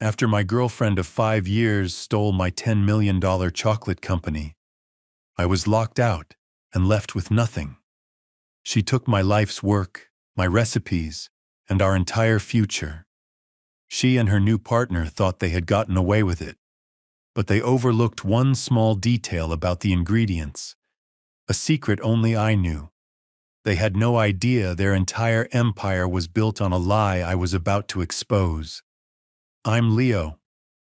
after my girlfriend of 5 years stole my $10 million chocolate company. I was locked out and left with nothing. She took my life's work, my recipes, and our entire future. She and her new partner thought they had gotten away with it, but they overlooked one small detail about the ingredients, a secret only I knew. They had no idea their entire empire was built on a lie I was about to expose. I'm Leo,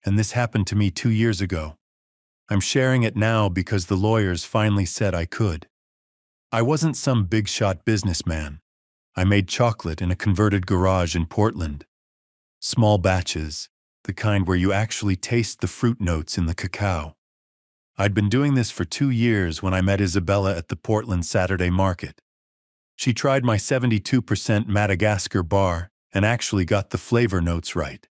and this happened to me 2 years ago. I'm sharing it now because the lawyers finally said I could. I wasn't some big-shot businessman. I made chocolate in a converted garage in Portland. Small batches, the kind where you actually taste the fruit notes in the cacao. I'd been doing this for 2 years when I met Isabella at the Portland Saturday market. She tried my 72% Madagascar bar and actually got the flavor notes right.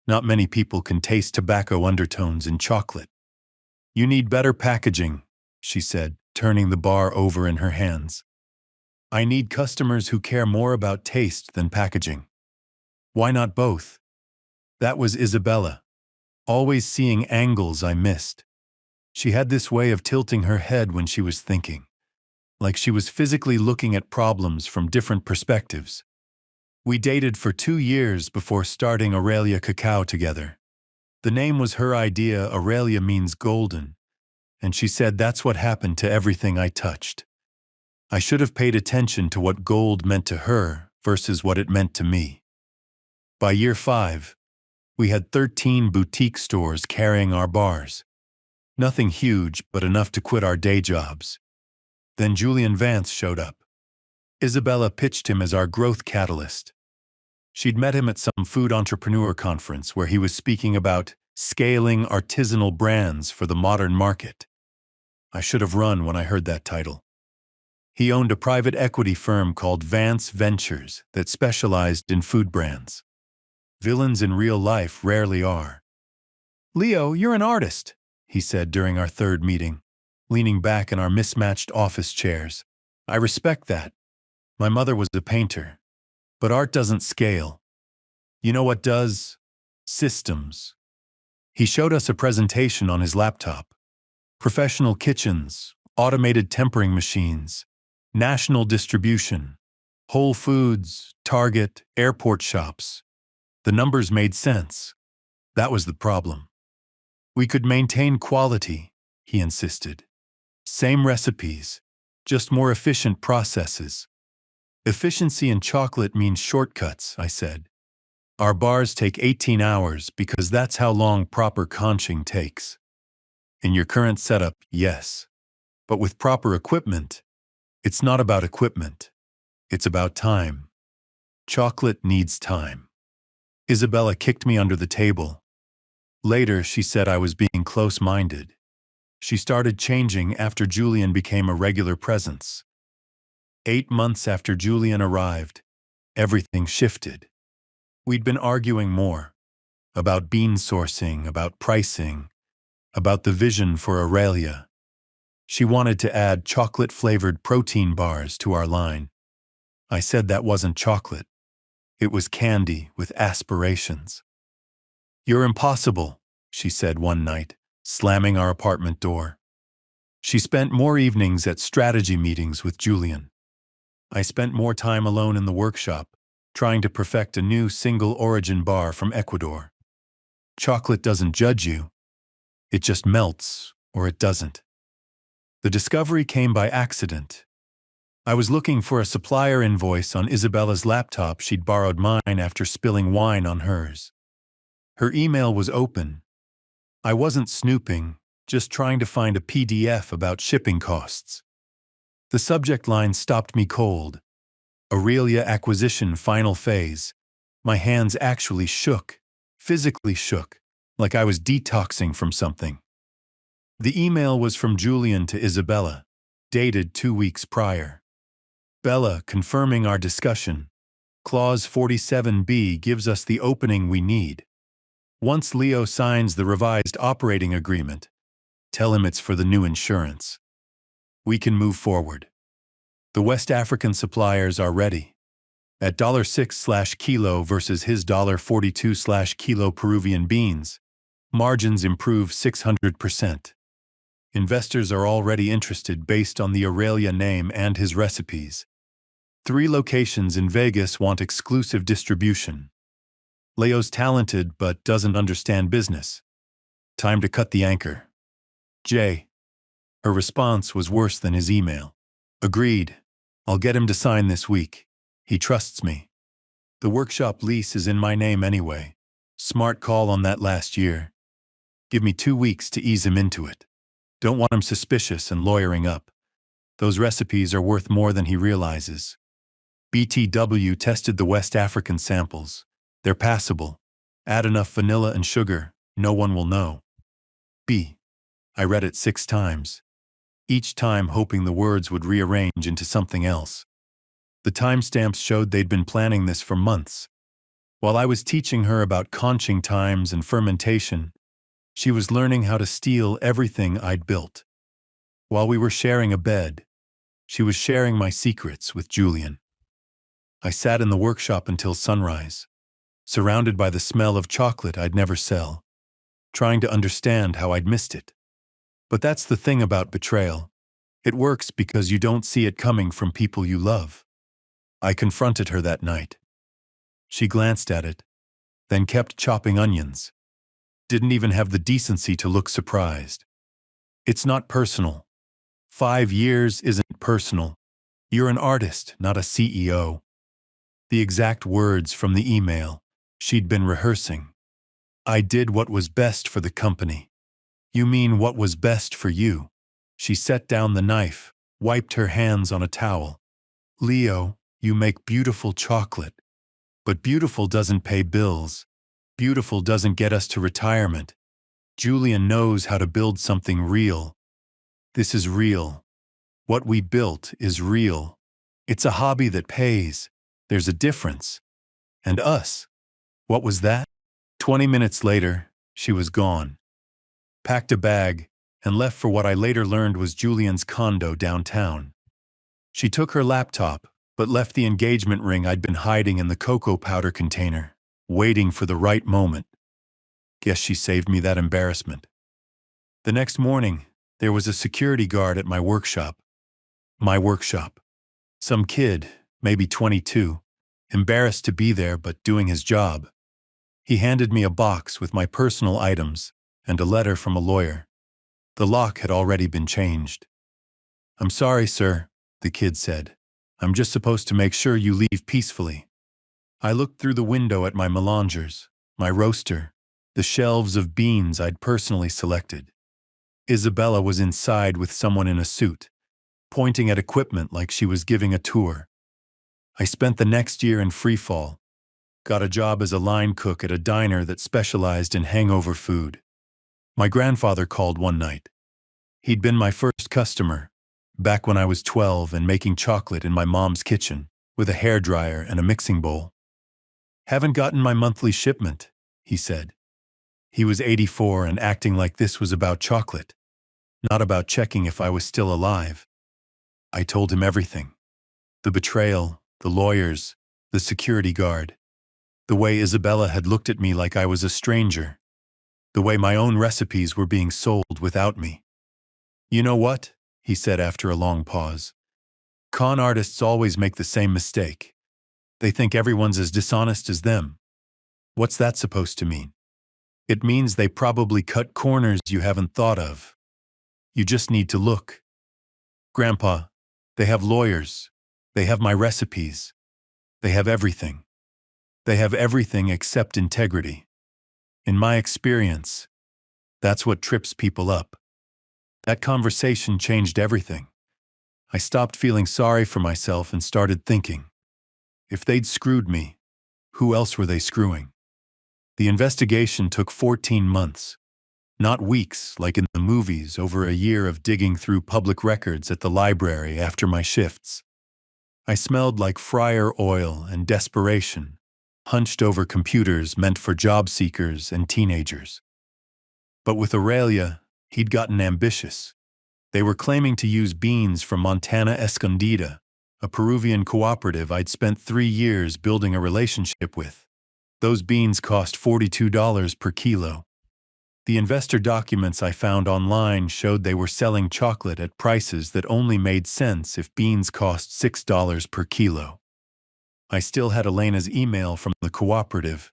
Not many people can taste tobacco undertones in chocolate. You need better packaging, she said, turning the bar over in her hands. I need customers who care more about taste than packaging. Why not both? That was Isabella, always seeing angles I missed. She had this way of tilting her head when she was thinking, like she was physically looking at problems from different perspectives. We dated for 2 years before starting Aurelia Cacao together. The name was her idea. Aurelia means golden, and she said that's what happened to everything I touched. I should have paid attention to what gold meant to her versus what it meant to me. By year 5, we had 13 boutique stores carrying our bars. Nothing huge, but enough to quit our day jobs. Then Julian Vance showed up. Isabella pitched him as our growth catalyst. She'd met him at some food entrepreneur conference where he was speaking about scaling artisanal brands for the modern market. I should have run when I heard that title. He owned a private equity firm called Vance Ventures that specialized in food brands. Villains in real life rarely are. "Leo, you're an artist," he said during our 3rd meeting, leaning back in our mismatched office chairs. "I respect that. My mother was a painter. But art doesn't scale. You know what does? Systems." He showed us a presentation on his laptop. Professional kitchens, automated tempering machines, national distribution, Whole Foods, Target, airport shops. The numbers made sense. That was the problem. We could maintain quality, he insisted. Same recipes, just more efficient processes. Efficiency in chocolate means shortcuts, I said. Our bars take 18 hours because that's how long proper conching takes. In your current setup, yes. But with proper equipment, it's not about equipment. It's about time. Chocolate needs time. Isabella kicked me under the table. Later, she said I was being close-minded. She started changing after Julian became a regular presence. 8 months after Julian arrived, everything shifted. We'd been arguing more about bean sourcing, about pricing, about the vision for Aurelia. She wanted to add chocolate-flavored protein bars to our line. I said that wasn't chocolate. It was candy with aspirations. "You're impossible," she said one night, slamming our apartment door. She spent more evenings at strategy meetings with Julian. I spent more time alone in the workshop, trying to perfect a new single-origin bar from Ecuador. Chocolate doesn't judge you. It just melts, or it doesn't. The discovery came by accident. I was looking for a supplier invoice on Isabella's laptop. She'd borrowed mine after spilling wine on hers. Her email was open. I wasn't snooping, just trying to find a PDF about shipping costs. The subject line stopped me cold. Aurelia acquisition final phase. My hands actually shook, physically shook, like I was detoxing from something. The email was from Julian to Isabella, dated 2 weeks prior. "Bella, confirming our discussion. Clause 47B gives us the opening we need. Once Leo signs the revised operating agreement, tell him it's for the new insurance. We can move forward. The West African suppliers are ready. At $6/kilo versus his $42/kilo Peruvian beans, margins improve 600%. Investors are already interested based on the Aurelia name and his recipes. 3 locations in Vegas want exclusive distribution. Leo's talented but doesn't understand business. Time to cut the anchor. Jay. Her response was worse than his email. Agreed. I'll get him to sign this week. He trusts me. The workshop lease is in my name anyway. Smart call on that last year. Give me 2 weeks to ease him into it. Don't want him suspicious and lawyering up. Those recipes are worth more than he realizes. BTW tested the West African samples. They're passable. Add enough vanilla and sugar, no one will know. B. I read it 6 times. Each time hoping the words would rearrange into something else. The timestamps showed they'd been planning this for months. While I was teaching her about conching times and fermentation, she was learning how to steal everything I'd built. While we were sharing a bed, she was sharing my secrets with Julian. I sat in the workshop until sunrise, surrounded by the smell of chocolate I'd never sell, trying to understand how I'd missed it. But that's the thing about betrayal. It works because you don't see it coming from people you love. I confronted her that night. She glanced at it, then kept chopping onions. Didn't even have the decency to look surprised. It's not personal. 5 years isn't personal. You're an artist, not a CEO. The exact words from the email she'd been rehearsing. I did what was best for the company. You mean what was best for you? She set down the knife, wiped her hands on a towel. Leo, you make beautiful chocolate. But beautiful doesn't pay bills. Beautiful doesn't get us to retirement. Julian knows how to build something real. This is real. What we built is real. It's a hobby that pays. There's a difference. And us. What was that? 20 minutes later, she was gone. Packed a bag and left for what I later learned was Julian's condo downtown. She took her laptop, but left the engagement ring I'd been hiding in the cocoa powder container, waiting for the right moment. Guess she saved me that embarrassment. The next morning, there was a security guard at my workshop. My workshop. Some kid, maybe 22, embarrassed to be there but doing his job. He handed me a box with my personal items and a letter from a lawyer. The lock had already been changed. "I'm sorry, sir," the kid said. "I'm just supposed to make sure you leave peacefully." I looked through the window at my melangers, my roaster, the shelves of beans I'd personally selected. Isabella was inside with someone in a suit, pointing at equipment like she was giving a tour. I spent the next year in freefall, got a job as a line cook at a diner that specialized in hangover food. My grandfather called one night. He'd been my first customer, back when I was 12 and making chocolate in my mom's kitchen, with a hairdryer and a mixing bowl. "Haven't gotten my monthly shipment," he said. He was 84 and acting like this was about chocolate, not about checking if I was still alive. I told him everything. The betrayal, the lawyers, the security guard, the way Isabella had looked at me like I was a stranger, the way my own recipes were being sold without me. "You know what?" he said after a long pause. "Con artists always make the same mistake. They think everyone's as dishonest as them. What's that supposed to mean? It means they probably cut corners you haven't thought of. You just need to look. Grandpa, they have lawyers. They have my recipes. They have everything. They have everything except integrity. In my experience, that's what trips people up." That conversation changed everything. I stopped feeling sorry for myself and started thinking, if they'd screwed me, who else were they screwing? The investigation took 14 months. Not weeks, like in the movies, over a year of digging through public records at the library after my shifts. I smelled like fryer oil and desperation, hunched over computers meant for job seekers and teenagers. But with Aurelia, he'd gotten ambitious. They were claiming to use beans from Montana Escondida, a Peruvian cooperative I'd spent 3 years building a relationship with. Those beans cost $42 per kilo. The investor documents I found online showed they were selling chocolate at prices that only made sense if beans cost $6 per kilo. I still had Elena's email from the cooperative.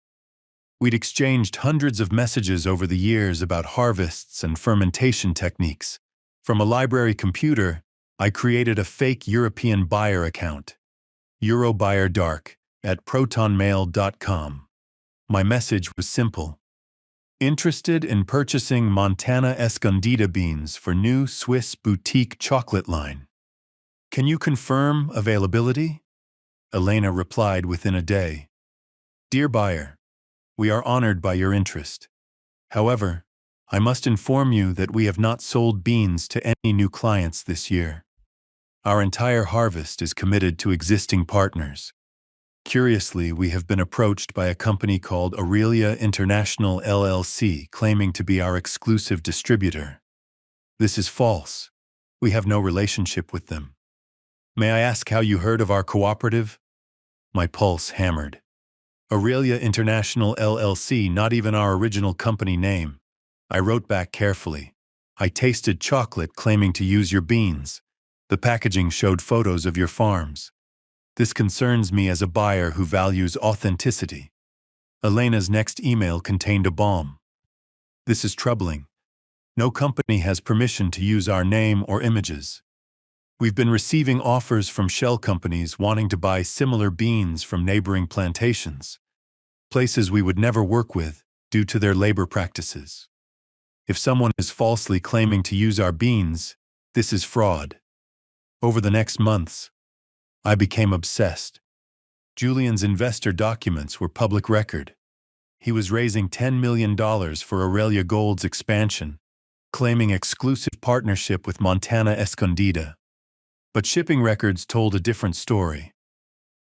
We'd exchanged hundreds of messages over the years about harvests and fermentation techniques. From a library computer, I created a fake European buyer account, EuroBuyerDark, at protonmail.com. My message was simple. Interested in purchasing Montana Escondida beans for new Swiss boutique chocolate line. Can you confirm availability? Elena replied within a day. Dear buyer, we are honored by your interest. However, I must inform you that we have not sold beans to any new clients this year. Our entire harvest is committed to existing partners. Curiously, we have been approached by a company called Aurelia International LLC claiming to be our exclusive distributor. This is false. We have no relationship with them. May I ask how you heard of our cooperative? My pulse hammered. Aurelia International LLC, not even our original company name. I wrote back carefully. I tasted chocolate claiming to use your beans. The packaging showed photos of your farms. This concerns me as a buyer who values authenticity. Elena's next email contained a bomb. This is troubling. No company has permission to use our name or images. We've been receiving offers from shell companies wanting to buy similar beans from neighboring plantations, places we would never work with due to their labor practices. If someone is falsely claiming to use our beans, this is fraud. Over the next months, I became obsessed. Julian's investor documents were public record. He was raising $10 million for Aurelia Gold's expansion, claiming exclusive partnership with Montana Escondida. But shipping records told a different story.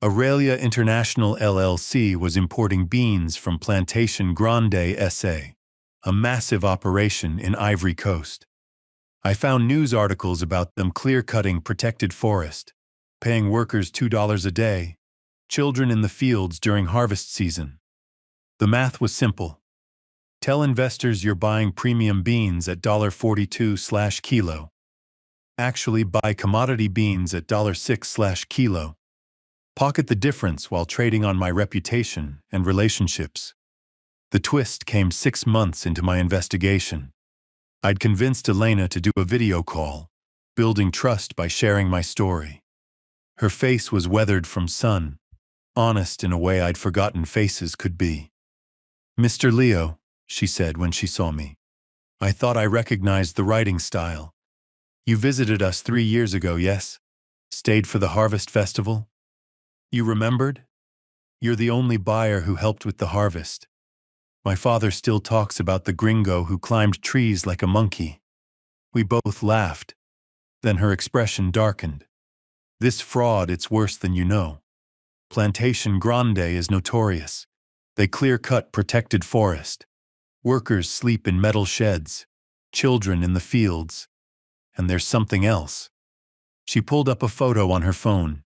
Aurelia International LLC was importing beans from Plantation Grande SA, a massive operation in Ivory Coast. I found news articles about them clear-cutting protected forest, paying workers $2 a day, children in the fields during harvest season. The math was simple. Tell investors you're buying premium beans at $42/kilo. Actually buy commodity beans at $6/kilo. Pocket the difference while trading on my reputation and relationships. The twist came 6 months into my investigation. I'd convinced Elena to do a video call, building trust by sharing my story. Her face was weathered from sun, honest in a way I'd forgotten faces could be. Mr. Leo, she said when she saw me. I thought I recognized the writing style. You visited us 3 years ago, yes? Stayed for the harvest festival? You remembered? You're the only buyer who helped with the harvest. My father still talks about the gringo who climbed trees like a monkey. We both laughed. Then her expression darkened. This fraud, it's worse than you know. Plantation Grande is notorious. They clear-cut protected forest. Workers sleep in metal sheds, children in the fields. And there's something else. She pulled up a photo on her phone.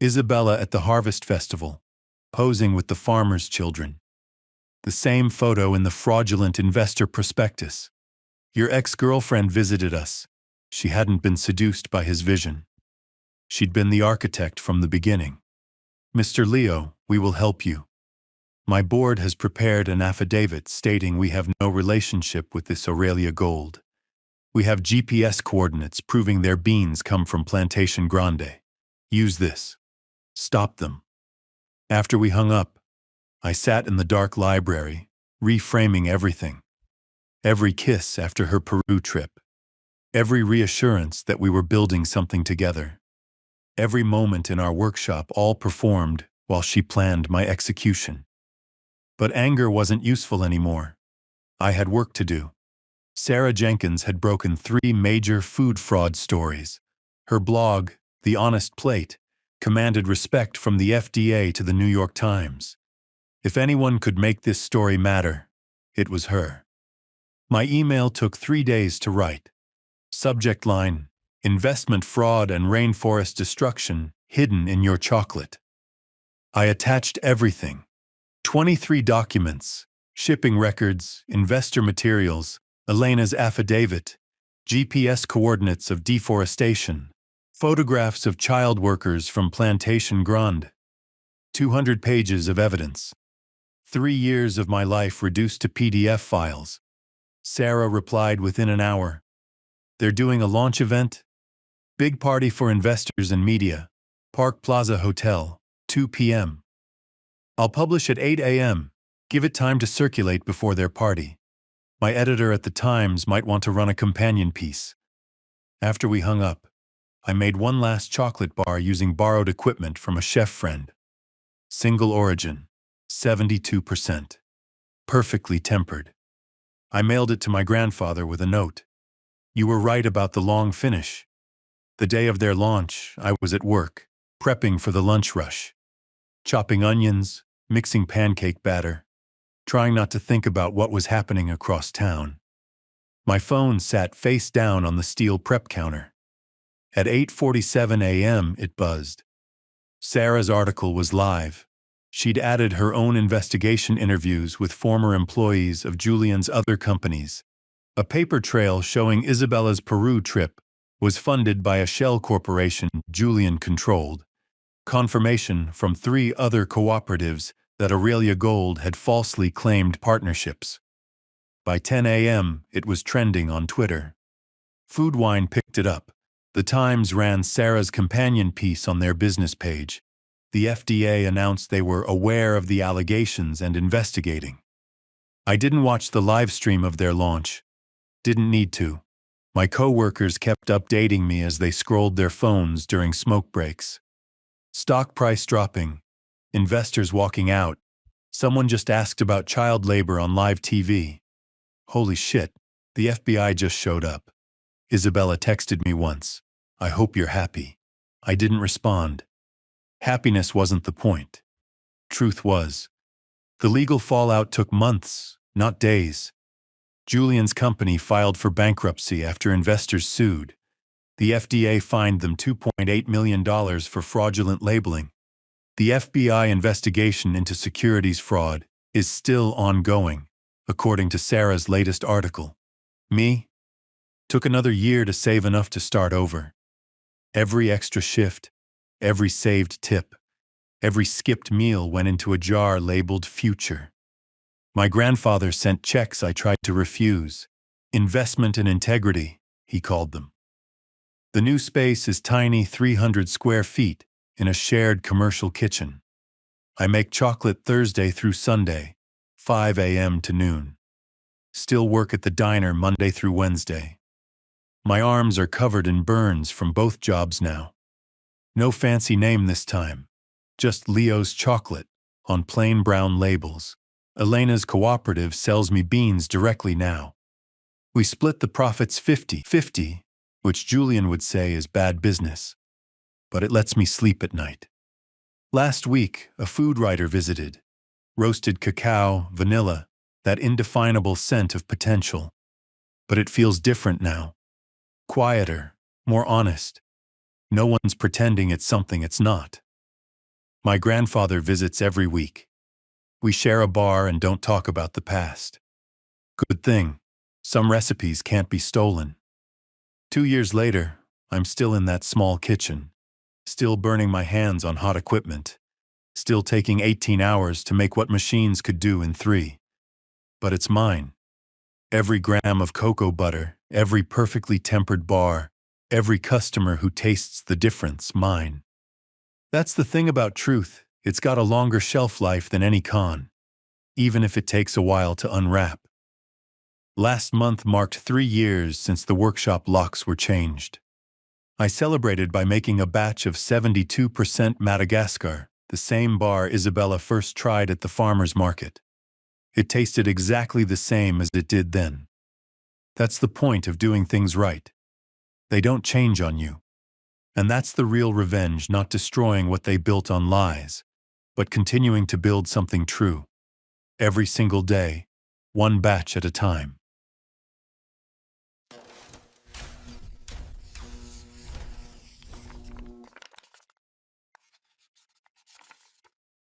Isabella at the harvest festival, posing with the farmers' children. The same photo in the fraudulent investor prospectus. Your ex-girlfriend visited us. She hadn't been seduced by his vision. She'd been the architect from the beginning. Mr. Leo, we will help you. My board has prepared an affidavit stating we have no relationship with this Aurelia Gold. We have GPS coordinates proving their beans come from Plantation Grande. Use this. Stop them. After we hung up, I sat in the dark library, reframing everything. Every kiss after her Peru trip. Every reassurance that we were building something together. Every moment in our workshop, all performed while she planned my execution. But anger wasn't useful anymore. I had work to do. Sarah Jenkins had broken 3 major food fraud stories. Her blog, The Honest Plate, commanded respect from the FDA to the New York Times. If anyone could make this story matter, it was her. My email took 3 days to write. Subject line, Investment Fraud and Rainforest Destruction hidden in your chocolate. I attached everything. 23 documents, shipping records, investor materials, Elena's affidavit, GPS coordinates of deforestation, photographs of child workers from Plantation Grande, 200 pages of evidence. 3 years of my life reduced to PDF files. Sarah replied within an hour. They're doing a launch event? Big party for investors and media. Park Plaza Hotel, 2 p.m. I'll publish at 8 a.m. Give it time to circulate before their party. My editor at the Times might want to run a companion piece. After we hung up, I made one last chocolate bar using borrowed equipment from a chef friend. Single origin, 72%. Perfectly tempered. I mailed it to my grandfather with a note. You were right about the long finish. The day of their launch, I was at work, prepping for the lunch rush. Chopping onions, mixing pancake batter, trying not to think about what was happening across town. My phone sat face down on the steel prep counter. At 8:47 a.m. it buzzed. Sarah's article was live. She'd added her own investigation interviews with former employees of Julian's other companies. A paper trail showing Isabella's Peru trip was funded by a shell corporation Julian controlled. Confirmation from 3 other cooperatives that Aurelia Gold had falsely claimed partnerships. By 10 a.m., it was trending on Twitter. Foodwine picked it up. The Times ran Sarah's companion piece on their business page. The FDA announced they were aware of the allegations and investigating. I didn't watch the live stream of their launch. Didn't need to. My co-workers kept updating me as they scrolled their phones during smoke breaks. Stock price dropping. Investors walking out. Someone just asked about child labor on live TV. Holy shit, the FBI just showed up. Isabella texted me once. I hope you're happy. I didn't respond. Happiness wasn't the point. Truth was. The legal fallout took months, not days. Julian's company filed for bankruptcy after investors sued. The FDA fined them $2.8 million for fraudulent labeling. The FBI investigation into securities fraud is still ongoing, according to Sarah's latest article. Me? Took another year to save enough to start over. Every extra shift, every saved tip, every skipped meal went into a jar labeled future. My grandfather sent checks I tried to refuse. Investment in integrity, he called them. The new space is tiny 300 square feet in a shared commercial kitchen. I make chocolate Thursday through Sunday, 5 a.m. to noon. Still work at the diner Monday through Wednesday. My arms are covered in burns from both jobs now. No fancy name this time, just Leo's Chocolate on plain brown labels. Elena's cooperative sells me beans directly now. We split the profits 50-50, which Julian would say is bad business, but it lets me sleep at night. Last week, a food writer visited. Roasted cacao, vanilla, that indefinable scent of potential. But it feels different now. Quieter, more honest. No one's pretending it's something it's not. My grandfather visits every week. We share a bar and don't talk about the past. Good thing. Some recipes can't be stolen. 2 years later, I'm still in that small kitchen, still burning my hands on hot equipment, still taking 18 hours to make what machines could do in 3. But it's mine. Every gram of cocoa butter, every perfectly tempered bar, every customer who tastes the difference, mine. That's the thing about truth, it's got a longer shelf life than any con, even if it takes a while to unwrap. Last month marked 3 years since the workshop locks were changed. I celebrated by making a batch of 72% Madagascar, the same bar Isabella first tried at the farmer's market. It tasted exactly the same as it did then. That's the point of doing things right. They don't change on you. And that's the real revenge, not destroying what they built on lies, but continuing to build something true. Every single day, one batch at a time.